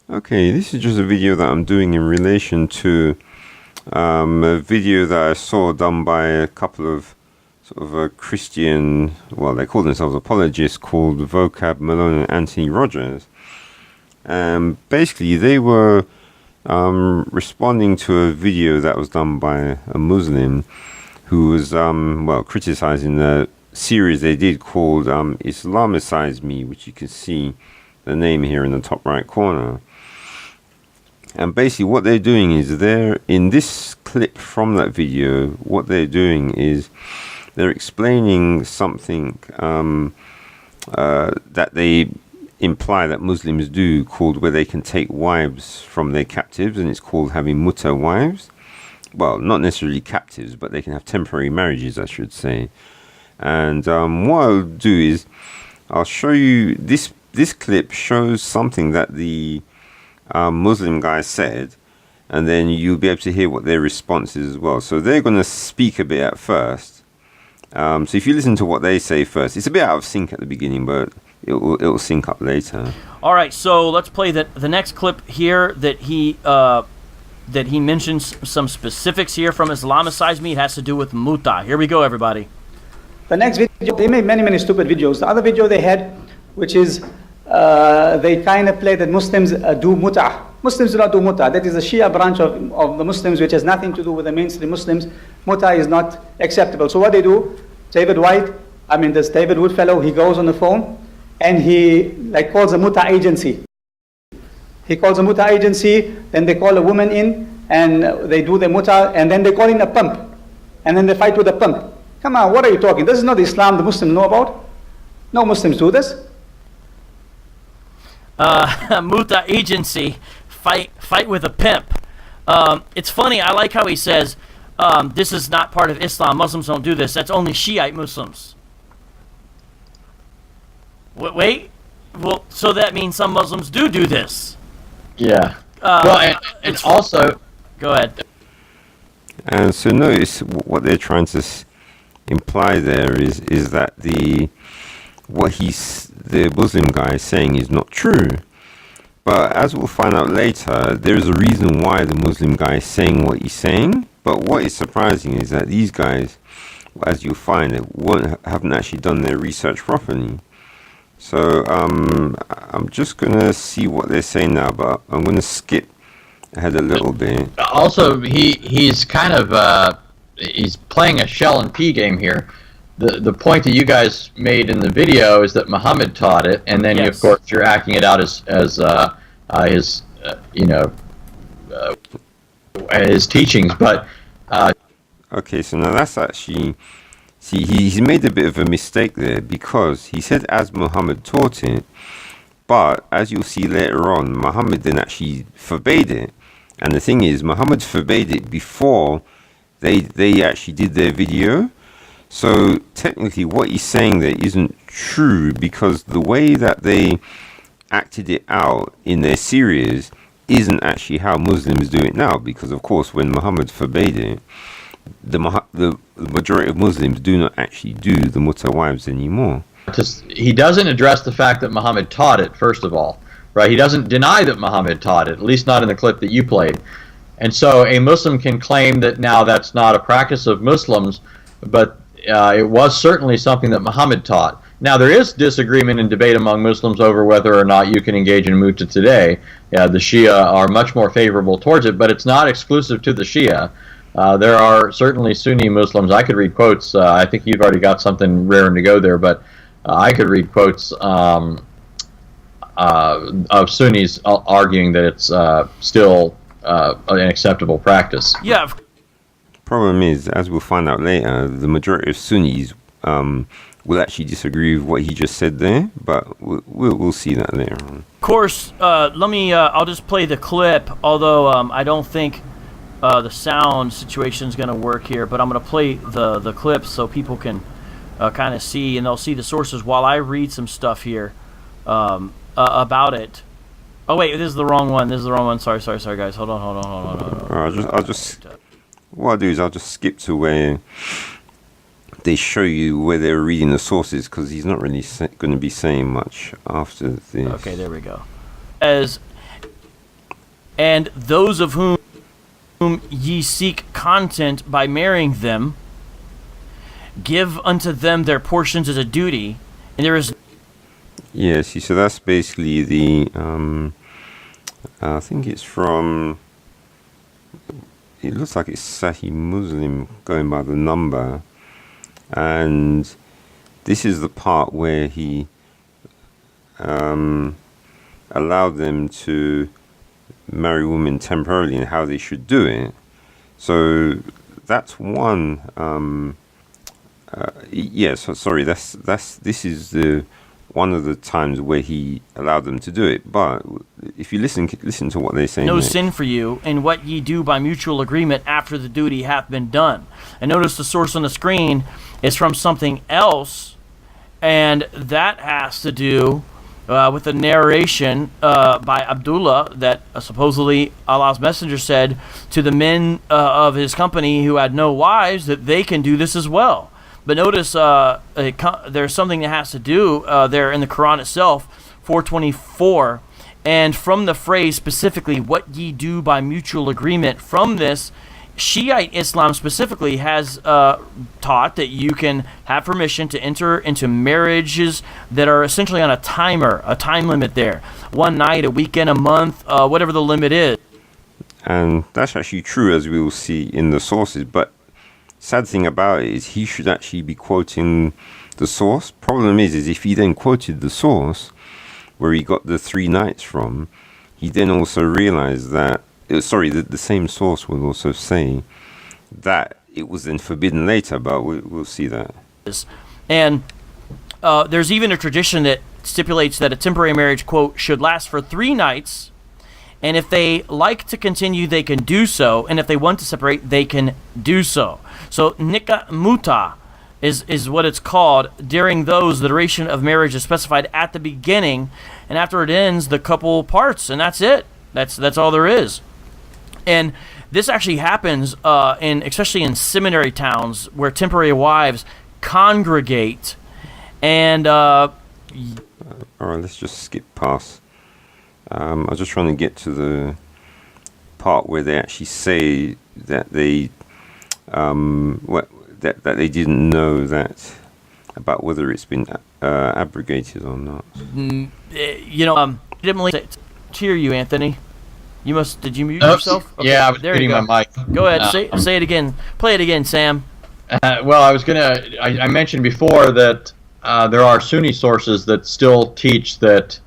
Okay, this is just a video that I'm doing in relation to a video that I saw done by a couple of sort of a Christian, well, they call themselves apologists, called Vocab Malone and Anthony Rogers. Basically, they were responding to a video that was done by a Muslim who was, criticizing the series they did called Islamicize Me, which you can see the name here in the top right corner. And basically what they're doing is they're in this clip from that video, what they're doing is they're explaining something that they imply that Muslims do, called where they can take wives from their captives, and it's called having mut'a wives. Well, not necessarily captives, but they can have temporary marriages, I should say. And what I'll do is I'll show you this clip shows something that the Muslim guy said, and then you'll be able to hear what their response is as well. So they're going to speak a bit at first. So if you listen to what they say first, it's a bit out of sync at the beginning, but it'll sync up later. All right, so let's play the next clip here that he mentions some specifics here from Islamicize Me. It has to do with mut'a. Here we go, everybody. The next video, they made many stupid videos. The other video they had, which is they kind of play that Muslims do mut'a. Muslims do not do mut'a. That is a Shia branch of the Muslims, which has nothing to do with the mainstream Muslims. Mut'a is not acceptable. So what they do, this David Woodfellow, he goes on the phone and he calls a mut'a agency. He calls a mut'a agency, then they call a woman in and they do the mut'a, and then they call in a pump. And then they fight with a pump. Come on, what are you talking? This is not the Islam the Muslims know about. No Muslims do this. Mut'a agency, fight with a pimp. It's funny, I like how he says, this is not part of Islam. Muslims don't do this. That's only Shiite Muslims. Wait? Well, so that means some Muslims do this. Yeah. Well, and also... Go ahead. And so notice what they're trying to imply there is that the Muslim guy is saying is not true. But as we'll find out later, there's a reason why the Muslim guy is saying what he's saying. But what is surprising is that these guys, as you'll find, haven't actually done their research properly. So I'm just going to see what they're saying now, but I'm going to skip ahead a little bit. Also, he's kind of he's playing a shell and pea game here. The point that you guys made in the video is that Muhammad taught it, and then yes. of course you're acting it out as his his teachings. But okay, so now that's actually, see, he's made a bit of a mistake there, because he said as Muhammad taught it, but as you'll see later on, Muhammad then actually forbade it. And the thing is, Muhammad forbade it before they actually did their video. So technically what he's saying there isn't true, because the way that they acted it out in their series isn't actually how Muslims do it now, because of course when Muhammad forbade it, the majority of Muslims do not actually do the mut'a wives anymore. He doesn't address the fact that Muhammad taught it, first of all, right? He doesn't deny that Muhammad taught it, at least not in the clip that you played. And so a Muslim can claim that now that's not a practice of Muslims, but it was certainly something that Muhammad taught. Now, there is disagreement and debate among Muslims over whether or not you can engage in mut'a today. The Shia are much more favorable towards it, but it's not exclusive to the Shia. There are certainly Sunni Muslims. I could read quotes. I think you've already got something raring to go there, but I could read quotes of Sunnis arguing that it's still an acceptable practice. Yeah. Problem is, as we'll find out later, the majority of Sunnis will actually disagree with what he just said there, but we'll see that later on. Of course, I'll just play the clip, although I don't think the sound situation is going to work here, but I'm going to play the clip so people can kind of see, and they'll see the sources while I read some stuff here about it. Oh wait, this is the wrong one. Sorry, guys. Hold on. What I'll do is I'll just skip to where they show you where they're reading the sources, because he's not really going to be saying much after this. Okay, there we go. As And those of whom ye seek content by marrying them, give unto them their portions as a duty, and there is... Yeah, see, so that's basically the, I think it's from, it looks like it's Sahih Muslim going by the number, and this is the part where he allowed them to marry women temporarily and how they should do it. So that's one. This is the one of the times where he allowed them to do it. But if you listen to what they say. No sin for you in what ye do by mutual agreement after the duty hath been done. And notice the source on the screen is from something else, and that has to do with the narration by Abdullah that supposedly Allah's Messenger said to the men of his company who had no wives that they can do this as well. But notice there's something that has to do there in the Quran itself, 424, and from the phrase specifically, what ye do by mutual agreement, from this, Shiite Islam specifically has taught that you can have permission to enter into marriages that are essentially on a timer, a time limit there. One night, a weekend, a month, whatever the limit is. And that's actually true, as we will see in the sources. But sad thing about it is he should actually be quoting the source. Problem is if he then quoted the source where he got the 3 nights from, he then also realized that the same source will also say that it was then forbidden later, but we'll see that. And there's even a tradition that stipulates that a temporary marriage, quote, should last for 3 nights, and if they like to continue, they can do so, and if they want to separate, they can do so. So nikah mut'a is what it's called. During those, the duration of marriage is specified at the beginning, and after it ends, the couple parts, and that's it. That's all there is. And this actually happens especially in seminary towns where temporary wives congregate. And all right, let's just skip past. I was just trying to get to the part where they actually say that they that they didn't know that about whether it's been abrogated or not. Didn't really cheer you, Anthony. Did you mute yourself? Okay, yeah, I was muting my mic. Go ahead, say it again. Play it again, Sam. Well, I mentioned before that there are Sunni sources that still teach that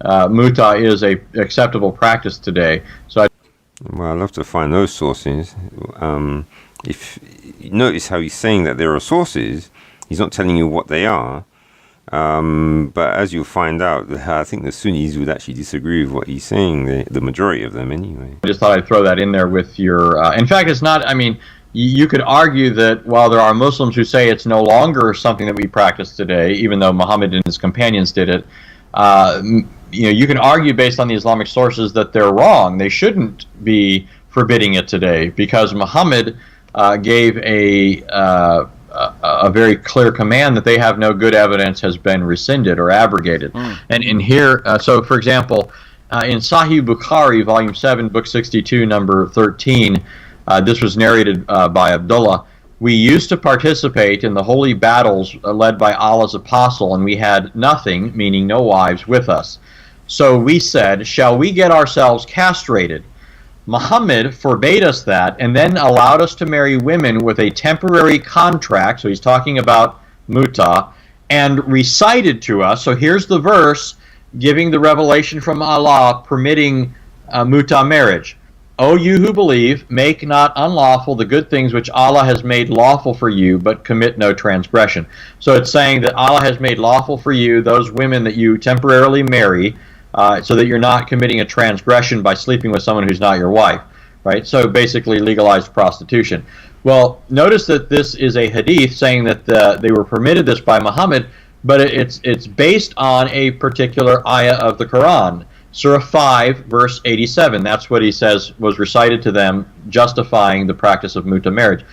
mut'a is a acceptable practice today. Well, I'd love to find those sources. If you notice how he's saying that there are sources, he's not telling you what they are. But as you'll find out, I think the Sunnis would actually disagree with what he's saying, the majority of them anyway. I just thought I'd throw that in there with your... in fact, it's not... I mean, you could argue that while there are Muslims who say it's no longer something that we practice today, even though Muhammad and his companions did it, you can argue based on the Islamic sources that they're wrong. They shouldn't be forbidding it today because Muhammad gave a very clear command that they have no good evidence has been rescinded or abrogated. And in here, so for example, in Sahih Bukhari, volume 7, book 62, number 13, this was narrated by Abdullah. We used to participate in the holy battles led by Allah's apostle, and we had nothing, meaning no wives, with us. So we said, shall we get ourselves castrated? Muhammad forbade us that and then allowed us to marry women with a temporary contract, so he's talking about mut'a, and recited to us, so here's the verse giving the revelation from Allah permitting mut'a marriage. O you who believe, make not unlawful the good things which Allah has made lawful for you, but commit no transgression. So it's saying that Allah has made lawful for you those women that you temporarily marry, so that you're not committing a transgression by sleeping with someone who's not your wife, right? So basically legalized prostitution. Well, notice that this is a hadith saying that they were permitted this by Muhammad, but it's based on a particular ayah of the Quran, Surah 5, verse 87. That's what he says was recited to them, justifying the practice of mut'a marriage.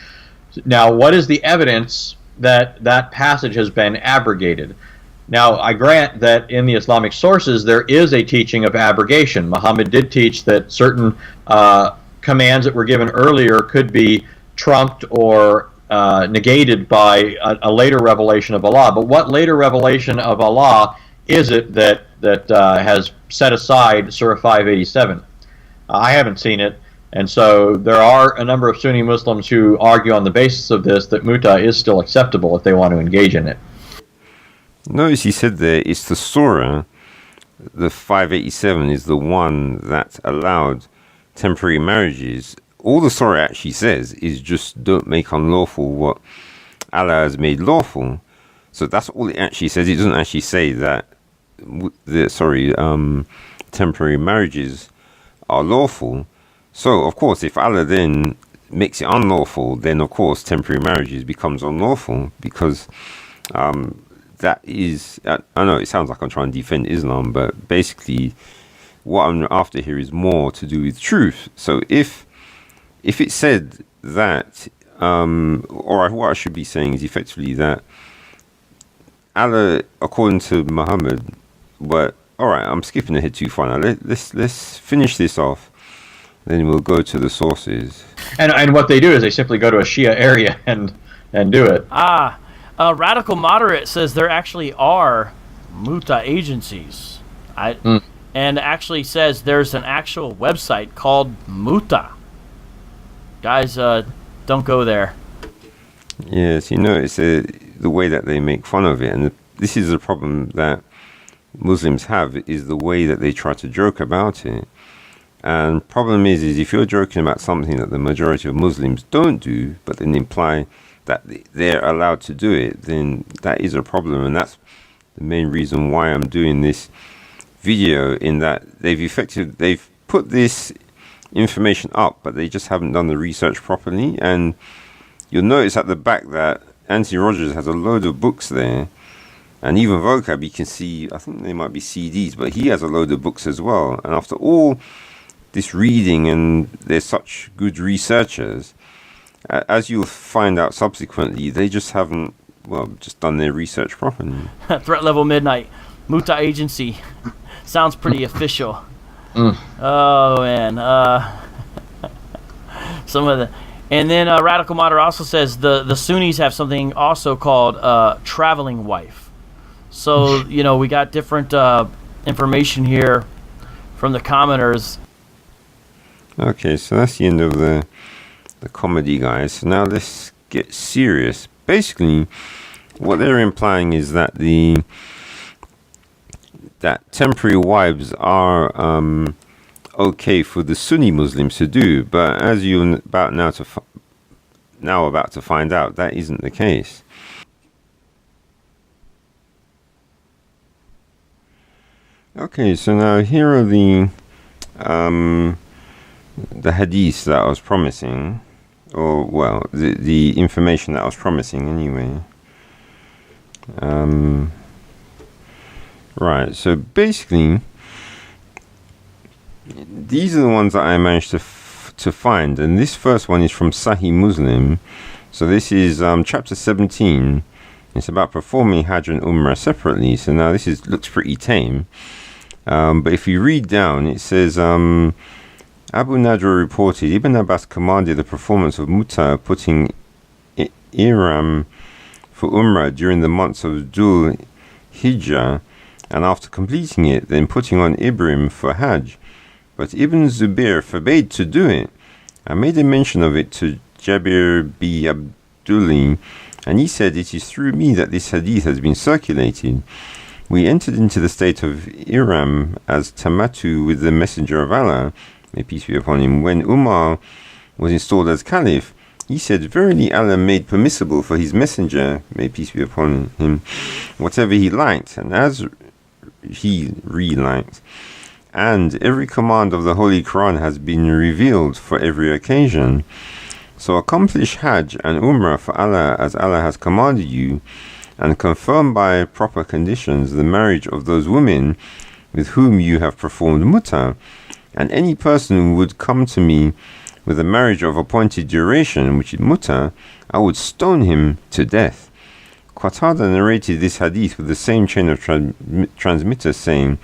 Now, what is the evidence that that passage has been abrogated? Now, I grant that in the Islamic sources there is a teaching of abrogation. Muhammad did teach that certain commands that were given earlier could be trumped or negated by a later revelation of Allah. But what later revelation of Allah is it that has set aside Surah 587? I haven't seen it, and so there are a number of Sunni Muslims who argue on the basis of this that mut'a is still acceptable if they want to engage in it. Notice he said there, it's the surah, the 587 is the one that allowed temporary marriages. All the surah actually says is just don't make unlawful what Allah has made lawful. So that's all it actually says. It doesn't actually say that temporary marriages are lawful. So of course, if Allah then makes it unlawful, then of course temporary marriages becomes unlawful, because that is, I know it sounds like I'm trying to defend Islam, but basically what I'm after here is more to do with truth. So if it said that, or what I should be saying is effectively that Allah, according to Muhammad, but all right, I'm skipping ahead too far now. Let's finish this off, then we'll go to the sources. And what they do is they simply go to a Shia area and do it. Radical Moderate says there actually are mut'a agencies. And actually says there's an actual website called mut'a. Guys, don't go there. Yes, it's the way that they make fun of it, and this is the problem that Muslims have, is the way that they try to joke about it. And problem is if you're joking about something that the majority of Muslims don't do, but then imply that they're allowed to do it, then that is a problem. And that's the main reason why I'm doing this video, in that they've put this information up, but they just haven't done the research properly. And you'll notice at the back that Anthony Rogers has a load of books there, and even Vocab, you can see, I think they might be CDs, but he has a load of books as well. And after all this reading, and they're such good researchers, as you'll find out subsequently, they just haven't, just done their research properly. Threat level midnight, mut'a agency. Sounds pretty official. Oh man. Some of the, and then Radical Moderate also says the Sunnis have something also called traveling wife. So we got different information here from the commenters. Okay, so that's the end of the comedy, guys. So now let's get serious. Basically, what they're implying is that that temporary wives are okay for the Sunni Muslims to do, but as you're about to find out, that isn't the case. Okay, so now here are the hadiths that I was promising, or the information that I was promising anyway. Right, so basically these are the ones that I managed to find, and this first one is from Sahih Muslim. So this is chapter 17. It's about performing Hajj and Umrah separately. So now this looks pretty tame, but if you read down, it says Abu Nadra reported Ibn Abbas commanded the performance of mut'a, putting ihram for Umrah during the months of Dhul Hijjah, and after completing it, then putting on Ibrim for Hajj. But Ibn Zubair forbade to do it. I made a mention of it to Jabir b. Abdullah, and he said, it is through me that this hadith has been circulated. We entered into the state of Iram as Tamatu with the Messenger of Allah, may peace be upon him. When Umar was installed as Caliph, he said, verily Allah made permissible for his messenger, may peace be upon him, whatever he liked, and as he re-liked. And every command of the Holy Quran has been revealed for every occasion. So accomplish Hajj and Umrah for Allah as Allah has commanded you, and confirm by proper conditions the marriage of those women with whom you have performed mut'a. And any person who would come to me with a marriage of appointed duration, which is mut'a, I would stone him to death. Qatada narrated this hadith with the same chain of transmitters, saying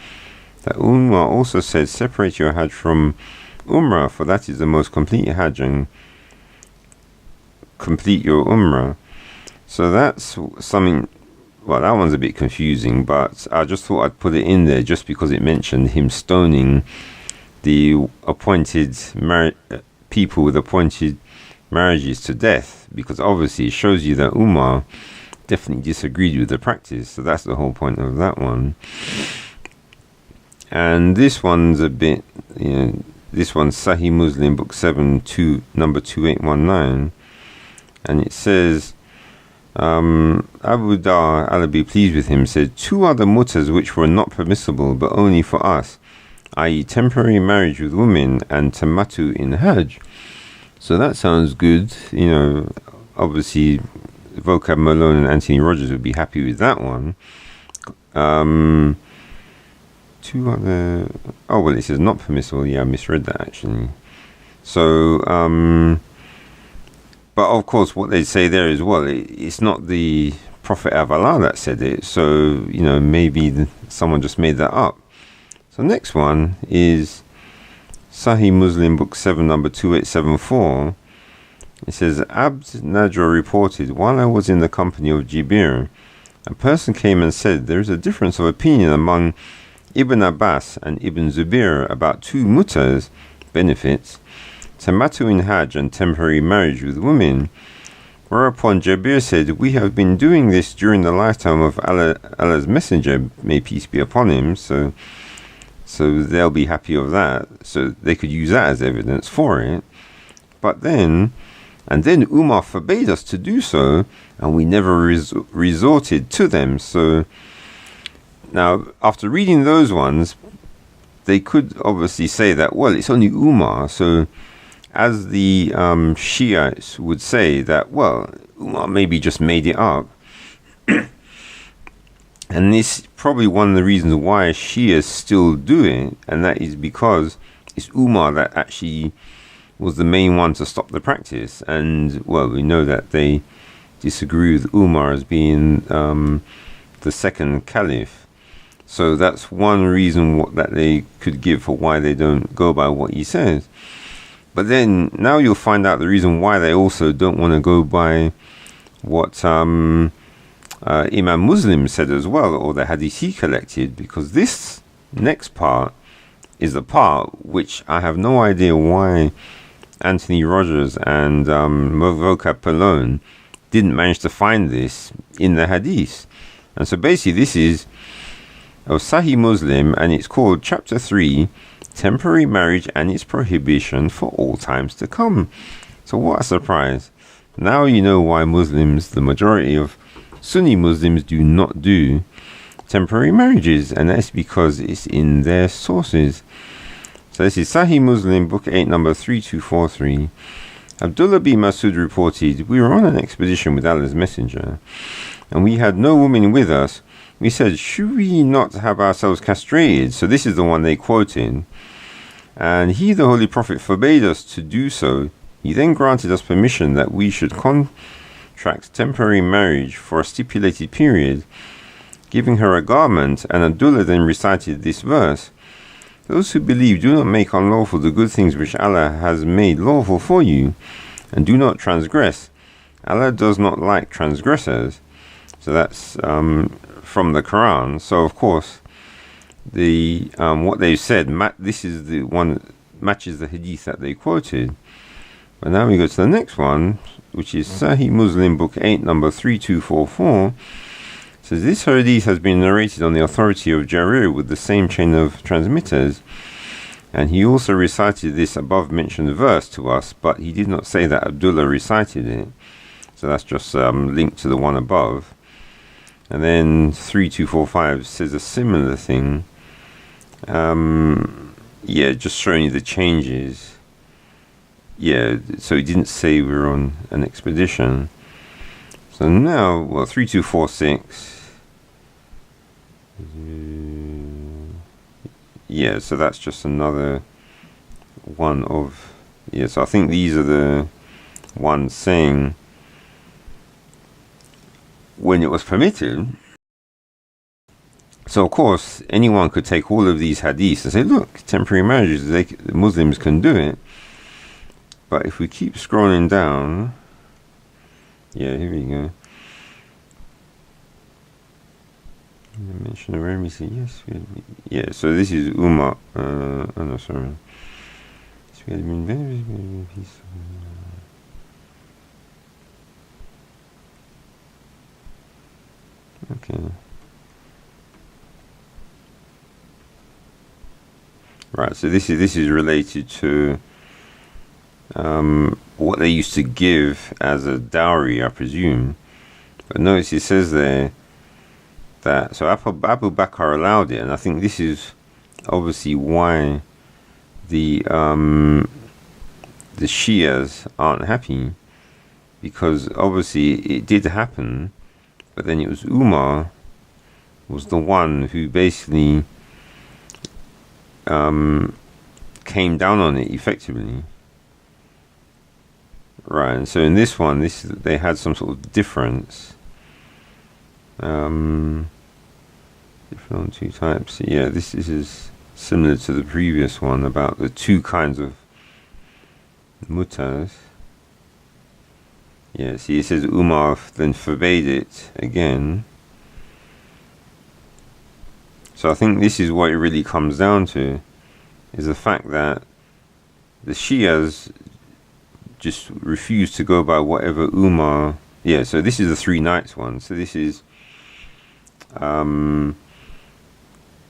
that Umar also said, separate your Hajj from Umrah, for that is the most complete Hajj, and complete your Umrah. So that's something, well, that one's a bit confusing, but I just thought I'd put it in there just because it mentioned him stoning the appointed people with appointed marriages to death, because obviously it shows you that Umar definitely disagreed with the practice. So that's the whole point of that one. And this one's a bit, this one's Sahih Muslim, book 7, number 2819, and it says, Abu Dar, Allah be pleased with him, said, 2 other mut'as which were not permissible but only for us, i.e. temporary marriage with women and tamattu in Hajj. So that sounds good. Obviously Vocab Malone and Anthony Rogers would be happy with that one. 2 other, oh well, it says not permissible. Yeah, I misread that actually. So but of course what they say there is, well, it's not the Prophet of Allah that said it, so maybe someone just made that up. So next one is Sahih Muslim, book 7, number 2874. It says, Abd Najwa reported, while I was in the company of Jibir, a person came and said, there is a difference of opinion among Ibn Abbas and Ibn Zubair about 2 mut'as, benefits, tamattu in Hajj and temporary marriage with women. Whereupon Jabir said, we have been doing this during the lifetime of Allah's Messenger, may peace be upon him, so they'll be happy of that. So they could use that as evidence for it. But then Umar forbade us to do so, and we never resorted to them. So now, after reading those ones, they could obviously say that, well, it's only Umar. So as the Shiites would say that, well, Umar maybe just made it up. And this is probably one of the reasons why Shias still do it, and that is because it's Umar that actually was the main one to stop the practice. And, well, we know that they disagree with Umar as being the second caliph. So that's one reason that they could give for why they don't go by what he says. But then now you'll find out the reason why they also don't want to go by what Imam Muslim said as well, or the hadith he collected, because this next part is the part which I have no idea why Anthony Rogers and Vocab Malone didn't manage to find this in the hadith. And so basically this is of Sahih Muslim, and it's called Chapter 3, Temporary Marriage and its Prohibition for All Times to Come. So what a surprise. Now you know why Muslims, the majority of Sunni Muslims, do not do temporary marriages, and that's because it's in their sources. So this is Sahih Muslim, book 8, number 3243. Abdullah bin Masud reported, we were on an expedition with Allah's Messenger, and we had no woman with us. We said, should we not have ourselves castrated? So this is the one they quoted. And he, the Holy Prophet, forbade us to do so. He then granted us permission that we should contract temporary marriage for a stipulated period, giving her a garment, and Abdullah then recited this verse. Those who believe do not make unlawful the good things which Allah has made lawful for you, and do not transgress. Allah does not like transgressors. So that's from the Quran. So of course, the what they said, this is the one that matches the hadith that they quoted. But now we go to the next one, which is Sahih Muslim, book 8, number 3244. It says, this hadith has been narrated on the authority of Jarir with the same chain of transmitters, and he also recited this above mentioned verse to us, but he did not say that Abdullah recited it. So that's just linked to the one above. And then 3245 says a similar thing. Yeah, just showing you the changes. Yeah, so he didn't say we were on an expedition. So now, well, 3246. Yeah, so that's just another one of... Yeah, so I think these are the ones saying... when it was permitted. So of course anyone could take all of these hadiths and say, look, temporary marriages, Muslims can do it. But if we keep scrolling down, yeah, here we go. Mention of remedy, yes. Yeah, so this is Umar. Oh no, sorry. Okay. Right, so this is related to what they used to give as a dowry, I presume. But notice it says there that so Abu Bakr allowed it, and I think this is obviously why the Shias aren't happy, because obviously it did happen, but then it was Umar was the one who basically came down on it effectively. Right, and so in this one, they had some sort of difference. Different on two types. Yeah, this is similar to the previous one about the two kinds of mut'as. Yeah, see, it says Umar then forbade it again. So I think this is what it really comes down to, is the fact that the Shias just refuse to go by whatever Umar. Yeah, so this is the 3 nights one. So this is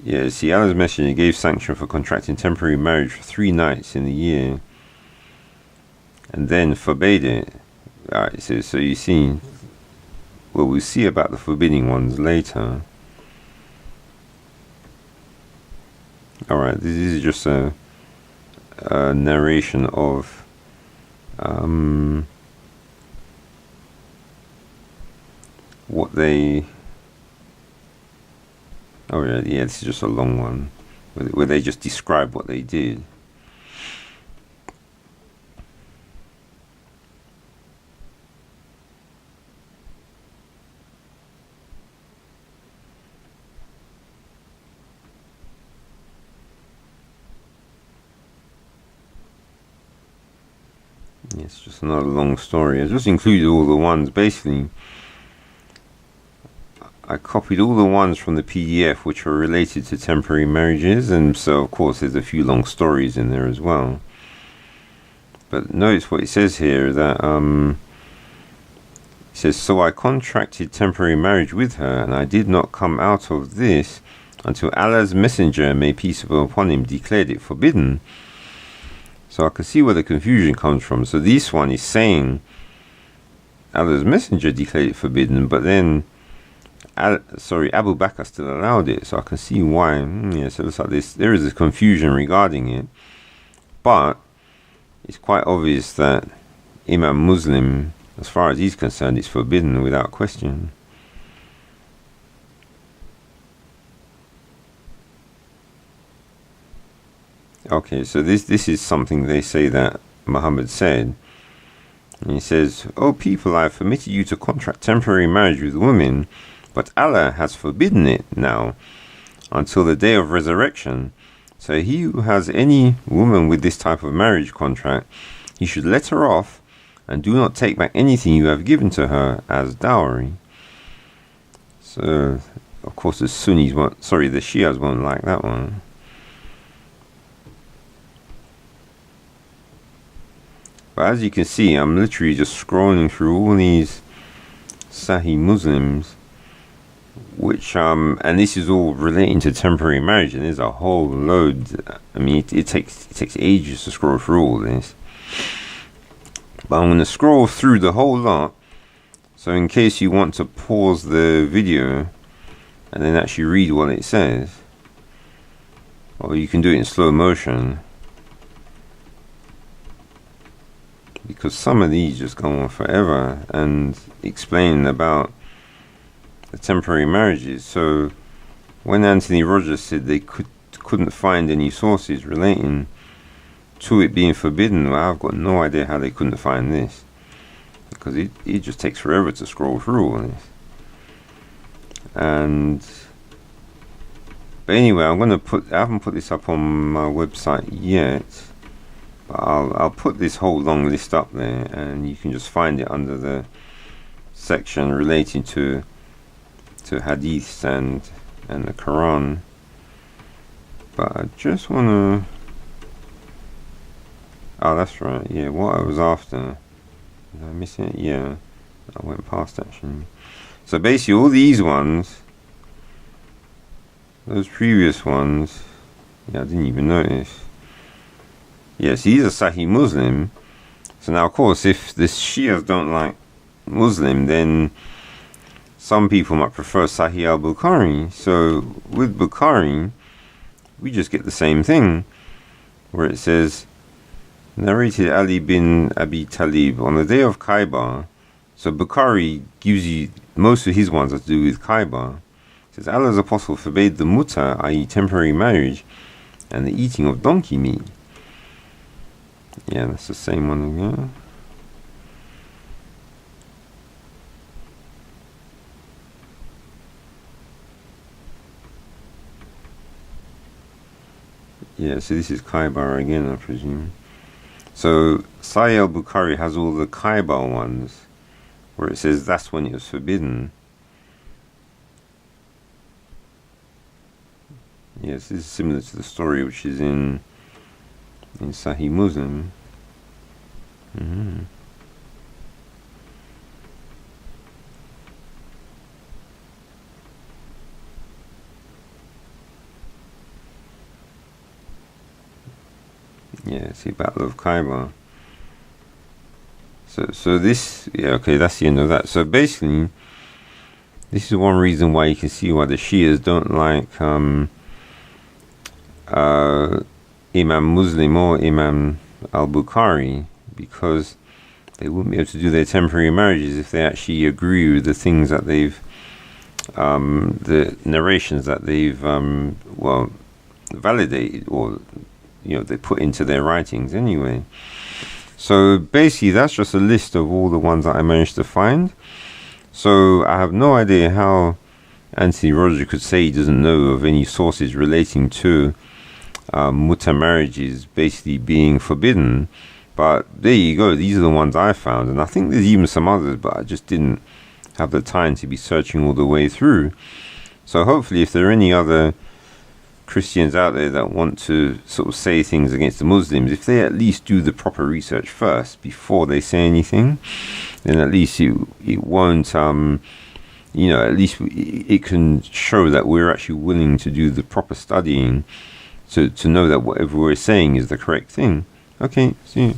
yeah, see, Allah's Messenger gave sanction for contracting temporary marriage for 3 nights in the year, and then forbade it. Alright, so you see, well, we'll see about the forbidding ones later. Alright, this is just a narration of what they. Oh yeah, this is just a long one where they just describe what they did. It's just another long story. I just included all the ones. Basically, I copied all the ones from the PDF which are related to temporary marriages, and so of course there's a few long stories in there as well. But notice what it says here, that it says, so I contracted temporary marriage with her, and I did not come out of this until Allah's Messenger, may peace be upon him, declared it forbidden. So I can see where the confusion comes from. So this one is saying Allah's Messenger declared it forbidden, but then Abu Bakr still allowed it. So I can see why. Yeah, so it looks like this. There is a confusion regarding it, but it's quite obvious that Imam Muslim, as far as he's concerned, it's forbidden without question. Okay, so this is something they say that Muhammad said. And he says, "O people, I have permitted you to contract temporary marriage with women, but Allah has forbidden it now until the day of resurrection. So he who has any woman with this type of marriage contract, he should let her off and do not take back anything you have given to her as dowry." So, of course, the Shias won't like that one. But as you can see, I'm literally just scrolling through all these Sahi Muslims, which and this is all relating to temporary marriage, and there's a whole load. I mean, it takes ages to scroll through all this, but I'm going to scroll through the whole lot. So in case you want to pause the video and then actually read what it says, or you can do it in slow motion, because some of these just go on forever and explain about the temporary marriages. So when Anthony Rogers said they couldn't find any sources relating to it being forbidden, well, I've got no idea how they couldn't find this, because it just takes forever to scroll through all this. and but anyway, I haven't put this up on my website yet, but I'll put this whole long list up there, and you can just find it under the section relating to hadiths and the Quran. But I just want to... Oh, that's right. Yeah, what I was after. Did I miss it? Yeah, I went past actually. So basically, all these ones, those previous ones, yeah, I didn't even notice. Yes, these are Sahih Muslim. So now, of course, if the Shias don't like Muslim, then some people might prefer Sahih al-Bukhari. So with Bukhari, we just get the same thing, where it says, narrated Ali bin Abi Talib on the day of Khaybar. So Bukhari gives you most of his ones that to do with Khaybar. It says Allah's apostle forbade the mut'a, i.e. temporary marriage, and the eating of donkey meat. Yeah, that's the same one again. Yeah, so this is Khaybar again, I presume. So Sahih al-Bukhari has all the Khaybar ones, where it says that's when it was forbidden. Yes, this is similar to the story which is in Sahih Muslim. Yeah, see, Battle of Khaybar. So this, yeah, okay, that's the end of that. So basically, this is one reason why you can see why the Shias don't like Imam Muslim or Imam al-Bukhari, because they wouldn't be able to do their temporary marriages if they actually agree with the things that they've, the narrations that they've, well, validated, or, you know, they put into their writings anyway. So basically, that's just a list of all the ones that I managed to find. So I have no idea how Anthony Roger could say he doesn't know of any sources relating to mut'a marriages basically being forbidden. But there you go, these are the ones I found, and I think there's even some others, but I just didn't have the time to be searching all the way through. So hopefully, if there are any other Christians out there that want to sort of say things against the Muslims, if they at least do the proper research first before they say anything, then at least it won't, you know, at least it can show that we're actually willing to do the proper studying to know that whatever we're saying is the correct thing. Okay, see you.